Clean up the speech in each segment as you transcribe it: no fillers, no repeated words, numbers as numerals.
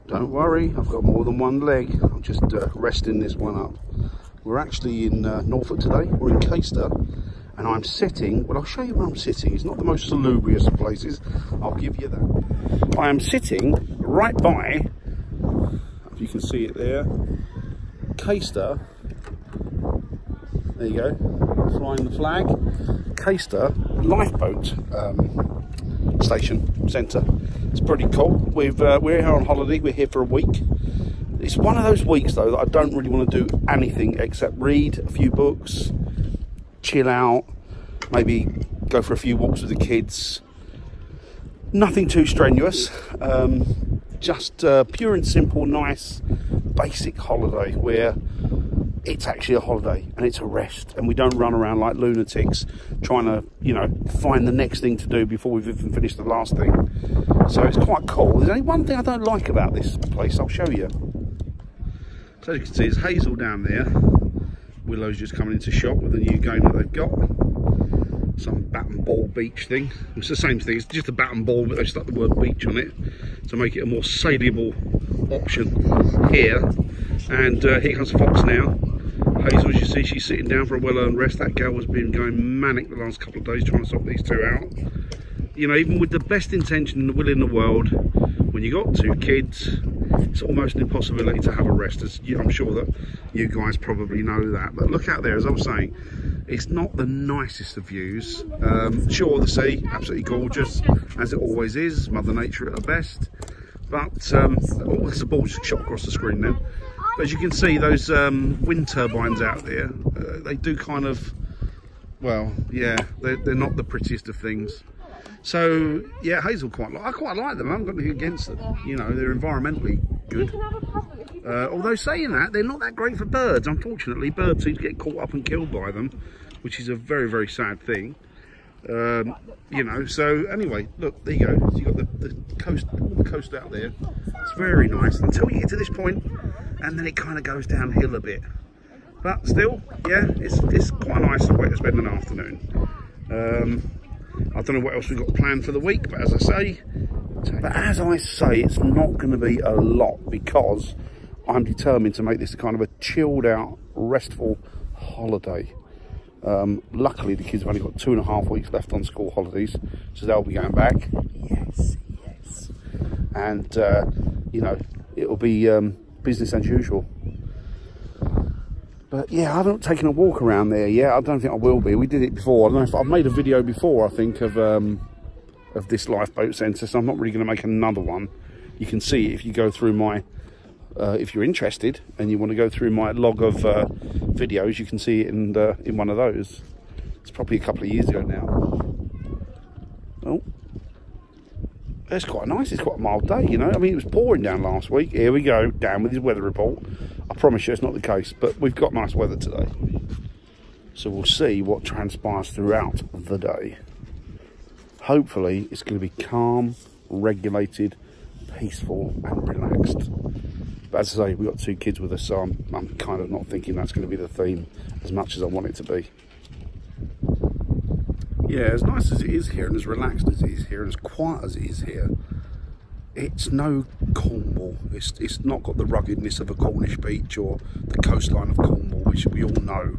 Don't worry, I've got more than one leg. I'm just resting this one up. We're actually in Norfolk today. We're in Caister, and I'm sitting, well, I'll show you where I'm sitting. It's not the most salubrious of places, I'll give you that. I am sitting right by, if you can see it there, Caister. There you go, flying the flag. Caister lifeboat station centre. It's pretty cool. We're here on holiday. We're here for a week. It's one of those weeks though that I don't really want to do anything except read a few books, chill out, maybe go for a few walks with the kids. Nothing too strenuous. Just pure and simple, nice, basic holiday where it's actually a holiday and it's a rest, and we don't run around like lunatics trying to, you know, find the next thing to do before we've even finished the last thing. So it's quite cool. There's only one thing I don't like about this place. I'll show you. So as you can see, it's Hazel down there. Willow's just coming into shop with the new game that they've got. Some bat and ball beach thing. It's the same thing. It's just a bat and ball, but they've stuck the word beach on it to make it a more saleable option here. And here comes Fox now. Hazel, as you see, she's sitting down for a well-earned rest. That girl has been going manic the last couple of days trying to sort these two out. You know, even with the best intention and the will in the world, when you got two kids, it's almost an impossibility to have a rest. As I'm sure that you guys probably know that. But look out there, as I was saying, it's not the nicest of views. Sure, the sea, absolutely gorgeous, as it always is. Mother Nature at her best. But, oh, there's a ball just shot across the screen then. But as you can see, those wind turbines out there, they do kind of, well, yeah, they're not the prettiest of things. So, yeah, Hazel I quite like them. I haven't got anything against them. You know, they're environmentally good. Although saying that, they're not that great for birds. Unfortunately, birds seem to get caught up and killed by them, which is a very, very sad thing. You know, so anyway, look, there you go. So you've got the coast, all the coast out there. It's very nice until you get to this point, and then it kind of goes downhill a bit. But still, yeah, it's quite a nice way to spend an afternoon. I don't know what else we've got planned for the week, but as I say, it's not going to be a lot because I'm determined to make this a kind of a chilled out, restful holiday. Luckily, the kids have only got 2.5 weeks left on school holidays, so they'll be going back. Yes, yes. And, you know, it'll be business as usual. But yeah, I haven't taken a walk around there yet. I don't think I will be. We did it before. I don't know if I've made a video before, I think, of this lifeboat centre, so I'm not really going to make another one. You can see it if you go through my, if you're interested and you want to go through my log of videos, you can see it in one of those. It's probably a couple of years ago now. Oh, it's quite nice. It's quite a mild day, you know. I mean, it was pouring down last week. Here we go, Dan with his weather report. I promise you it's not the case, but we've got nice weather today. So we'll see what transpires throughout the day. Hopefully it's going to be calm, regulated, peaceful and relaxed. But as I say, we've got two kids with us, so I'm kind of not thinking that's going to be the theme as much as I want it to be. Yeah, as nice as it is here and as relaxed as it is here and as quiet as it is here, it's no Cornwall. It's not got the ruggedness of a Cornish beach or the coastline of Cornwall, which we all know.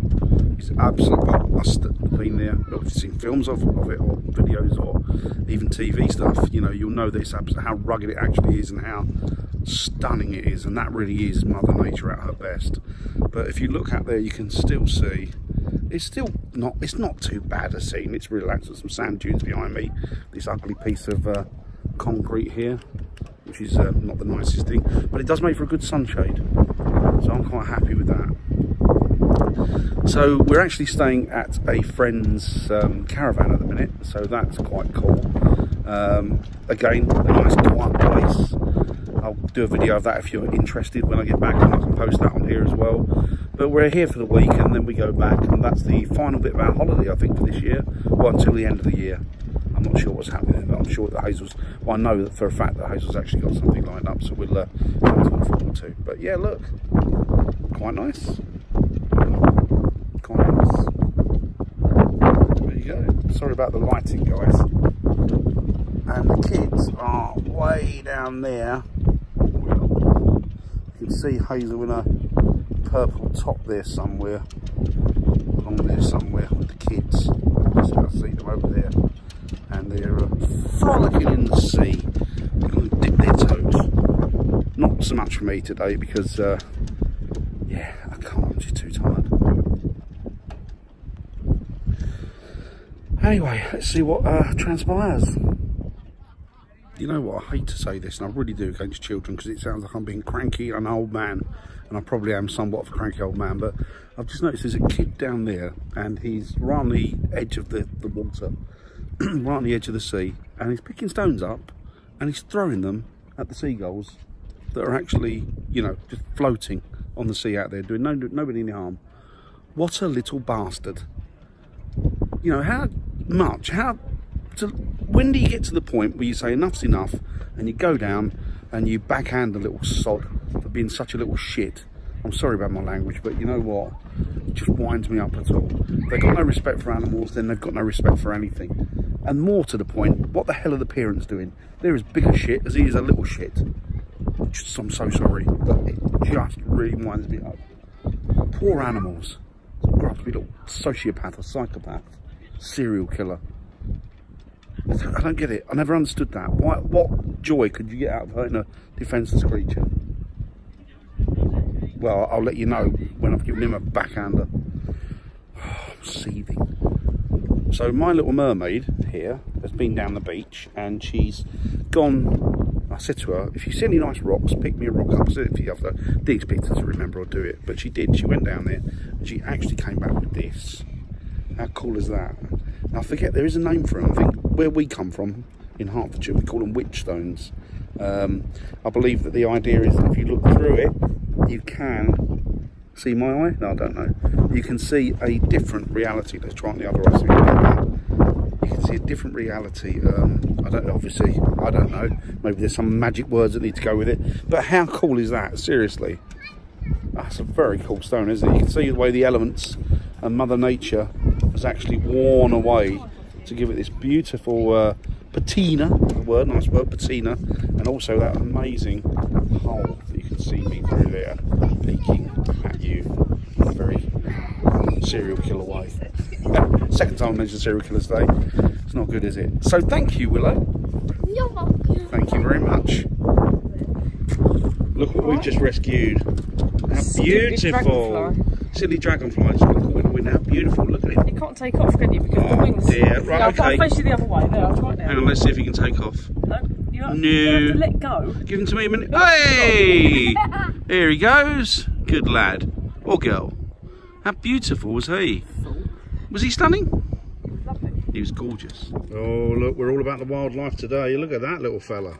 It's absolutely, us that have been there, or have seen films of it or videos or even TV stuff, you know, you'll know this, how rugged it actually is and how stunning it is, and that really is Mother Nature at her best. But if you look out there, you can still see it's not too bad a scene. It's relaxed. There's some sand dunes behind me, this ugly piece of concrete here, which is not the nicest thing, but it does make for a good sunshade, so I'm quite happy with that. So we're actually staying at a friend's caravan at the minute, so that's quite cool. Again, a nice quiet place. I'll do a video of that if you're interested when I get back, and I can post that on here as well. But we're here for the week and then we go back, and that's the final bit of our holiday, I think, for this year. Well, until the end of the year. I'm not sure what's happening, but I'm sure that Hazel's, well, I know that for a fact that Hazel's actually got something lined up, so we'll have to look forward to. But yeah, look, quite nice. Quite nice. There you go. Sorry about the lighting, guys. And the kids are way down there. can see Hazel in a purple top there somewhere, along there somewhere with the kids. Just about to see them over there, and they're frolicking in the sea. They're going to dip their toes. Not so much for me today because, yeah, I can't. I'm just too tired. Anyway, let's see what transpires. You know what, I hate to say this, and I really do against children, because it sounds like I'm being cranky and an old man, and I probably am somewhat of a cranky old man, but I've just noticed there's a kid down there, and he's right on the edge of the water, right on the edge of the sea, and he's picking stones up, and he's throwing them at the seagulls that are actually, you know, just floating on the sea out there, doing nobody any harm. What a little bastard. You know, when do you get to the point where you say enough's enough, and you go down and you backhand the little sod for being such a little shit? I'm sorry about my language, but you know what? It just winds me up at all. They've got no respect for animals, then they've got no respect for anything. And more to the point, what the hell are the parents doing? They're as big a shit as he is a little shit. I'm so sorry, but it just really winds me up. Poor animals. Grow up to be a little sociopath or psychopath, serial killer. I don't get it. I never understood that. What joy could you get out of hurting a defenceless creature? Well, I'll let you know when I've given him a backhander. Oh, I'm seething. So my little mermaid here has been down the beach, and she's gone. I said to her, if you see any nice rocks, pick me a rock up. I said, if you have to expect her to remember, I'll do it. But she did. She went down there, and she actually came back with this. How cool is that? Now, I forget, there is a name for them. I think where we come from in Hertfordshire, we call them witch stones. I believe that the idea is that if you look through it, you can see my eye. No, I don't know. You can see a different reality. Let's try on the other eye so we can get that. You can see a different reality. I don't know, obviously, I don't know. Maybe there's some magic words that need to go with it. But how cool is that? Seriously. That's a very cool stone, isn't it? You can see the way the elements and Mother Nature has actually worn away to give it this beautiful patina, nice word, patina, and also that amazing hole that you can see me through there, peeking at you in a very serial killer way. Second time I mentioned serial killers today. It's not good, is it? So thank you, Willow. You're welcome. Thank you very much. Look what we've just rescued. How beautiful. Silly dragonflies. How beautiful. Look at it. You can't take off, can you? Because the wings. Dear. Right, okay. I'll face you the other way. There, I'll try it now. Hang on, let's see if he can take off. No, you have to let go. Give him to me a minute. Hey! Here he goes. Good lad. Or girl. How beautiful was he? Was he stunning? Lovely. He was gorgeous. Oh, look, we're all about the wildlife today. Look at that little fella.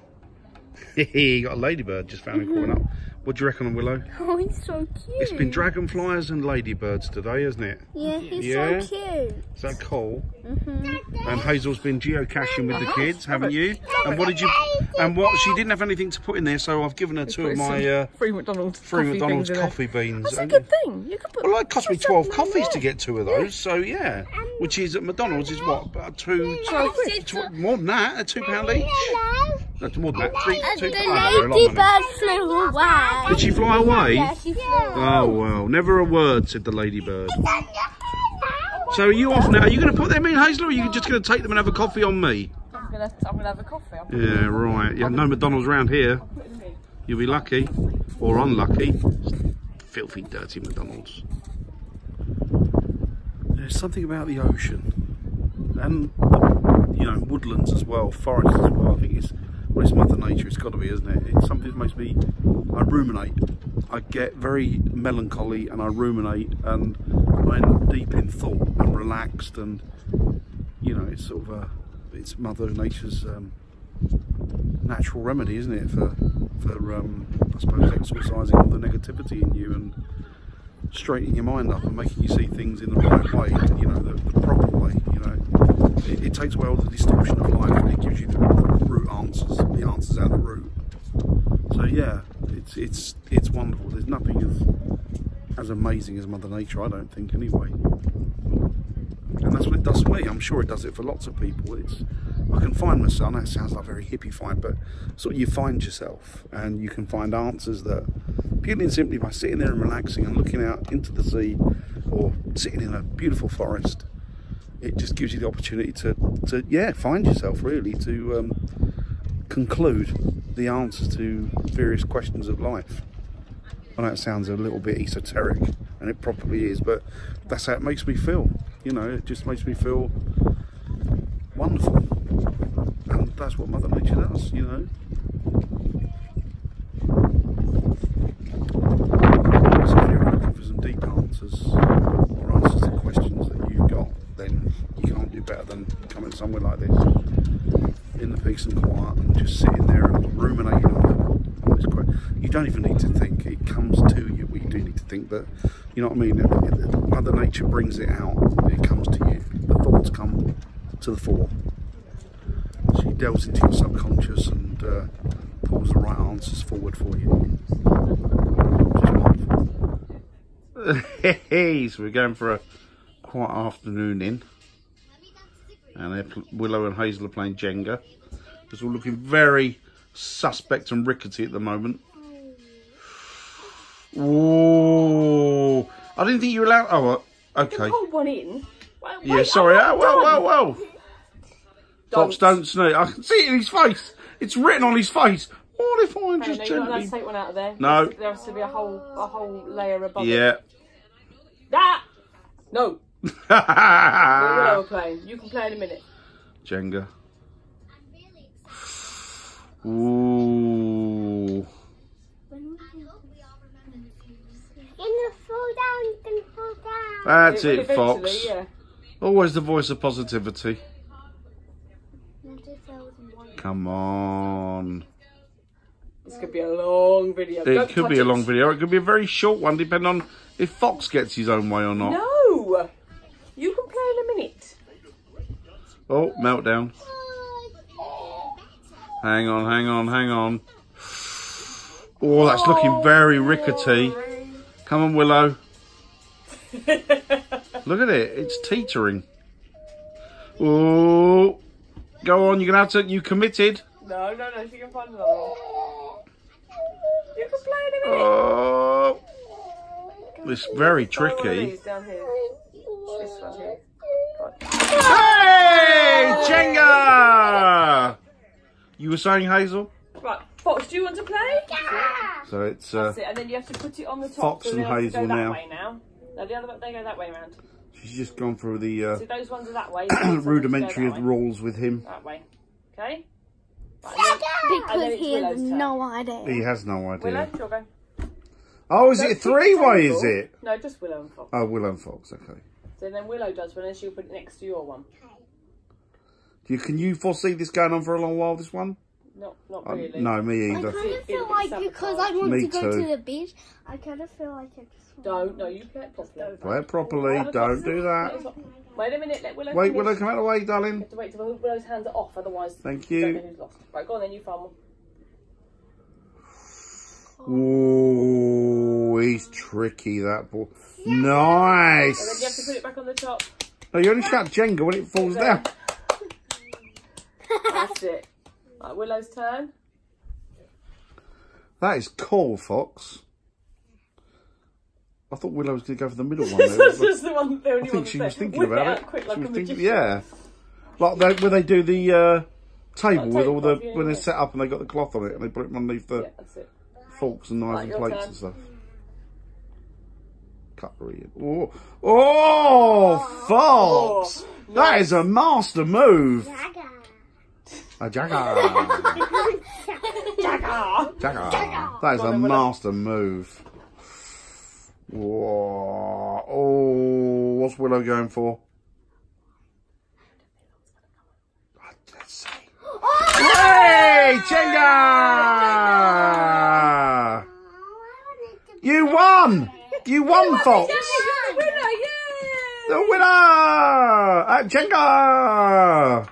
He got a ladybird, just found him caught up. What do you reckon on Willow? Oh, he's so cute. It's been dragonflies and ladybirds today, hasn't it? Yeah, he's so cute. Is that cool? And Hazel's been geocaching with the kids, haven't you? And what did you? And what? She didn't have anything to put in there, so I've given her two of my free McDonald's coffee beans. That's a good thing. You could put. Well, it cost me 12 coffees to get 2 of those, so yeah. Which is at McDonald's is what? About more than that, £2 each. No, more than that. The ladybird flew away. Did she fly away? Yeah, she flew away. Oh well, never a word, said the ladybird. So are you off now? Are you going to put them in, Hazel, or are you just going to take them and have a coffee on me? I'm gonna have a coffee. Yeah, right. You have no McDonald's around here. You'll be lucky, or unlucky. Filthy, dirty McDonald's. There's something about the ocean and you know, woodlands as well, forests as well. I think it's Mother Nature. It's got to be, isn't it? It's something that makes me. I ruminate. I get very melancholy and I ruminate, and I end up deep in thought and relaxed, and you know, it's sort of it's Mother Nature's natural remedy, isn't it, for I suppose exorcising all the negativity in you and straightening your mind up and making you see things in the right way, you know, the proper way. You know, it takes away all the distortion of life and it gives you the root answers, the answers out of the root. So yeah, it's wonderful. There's nothing as amazing as Mother Nature, I don't think, anyway. And that's what it does for me. I'm sure it does it for lots of people. I can find myself. That sounds like very hippie-fied, but sort of you find yourself and you can find answers that beginning simply by sitting there and relaxing and looking out into the sea, or sitting in a beautiful forest. It just gives you the opportunity to find yourself, really, to conclude the answers to various questions of life. I know it sounds a little bit esoteric, and it probably is, but that's how it makes me feel. You know, it just makes me feel wonderful, and that's what Mother Nature does, you know. So if you're looking for some deep answers, or answers to questions that you've got, then you can't do better than coming somewhere like this, in the peace and quiet, and just sitting there and ruminating on this question. You don't even need to think, it comes to you. Well, you do need to think, but you know what I mean? Mother Nature brings it out, it comes to you. The thoughts come to the fore. She delves into your subconscious and pulls the right answers forward for you. Just wonderful. Hey, so we're going for a quiet afternoon in, and Willow and Hazel are playing Jenga. It's all looking very suspect and rickety at the moment. Whoa! I didn't think you were allowed. Oh, okay. You hold one in. Wait, Yeah, sorry. Whoa. Fox, don't sneak. I can see it in his face. It's written on his face. What if I just you're not allowed gently... to take one out of there. No. There has to be a whole layer above it. Yeah. Ah! No. We're playing. You can play in a minute. Jenga. Ooh. That's it, Fox. Yeah. Always the voice of positivity. Come on. This could be a long video. It could be a long video. It could be a very short one, depending on if Fox gets his own way or not. No! You can play in a minute. Oh, meltdown. Hang on. Oh, that's looking very rickety. Come on, Willow. Look at it. It's teetering. Oh, go on. You're going to have to... You committed. No. She can find another one. You can play in a minute. Oh. It's very tricky. Down here. This one here. Hey! Jenga! You were saying, Hazel? Right, Fox, do you want to play? Yeah. So it's That's it, and then you have to put it on the top. Fox so and they have to Hazel go that now. way now. No, the other they go that way round. She's just gone through the So those ones are that way. rudimentary of the rules with him. That way. Okay? Right, Because he has no idea. He has no idea. Willow, sure go. Oh, is it a three-way, is it? No, just Willow and Fox. Oh, Willow and Fox, okay. So then Willow does one and she'll put it next to your one. Can you foresee this going on for a long while, this one? Not really. No, me I either. kind of feel like because I want Me to go too. to the beach, I kind of feel like I just Don't. No, you play it properly. Play it properly. Don't do that. Wait a minute. Let Willow Wait, finish. Willow, come out of the way, You darling. have to wait till Willow's hands are off, otherwise Thank you don't know you. who's lost. Right, go on then, you farm one. Ooh, he's tricky, that ball. Nice. And then you have to put it back on the top. No, you only shout Jenga when it falls down. That's it. Right, Willow's turn. That is cool, Fox. I thought Willow was going to go for the middle one. There. That's just the one. The only I think one she that's was thinking Whip it about out it. Quick, She like was a thinking, magician. yeah. Like where they do the table with all the tablecloth, yeah, when they're yeah. set up and they got the cloth on it and they put it underneath the Yeah, that's it. forks and knives Right, and your plates turn. and stuff. Cutlery. Oh, Fox! Oh, That is a master move. Jaga. A Jagger. Jagger. Jagger. That is a master move. Whoa. Oh, what's Willow going for? Let's see. Hey, Jenga! You won! You won, Fox! Winner, yay! The winner! At Jenga!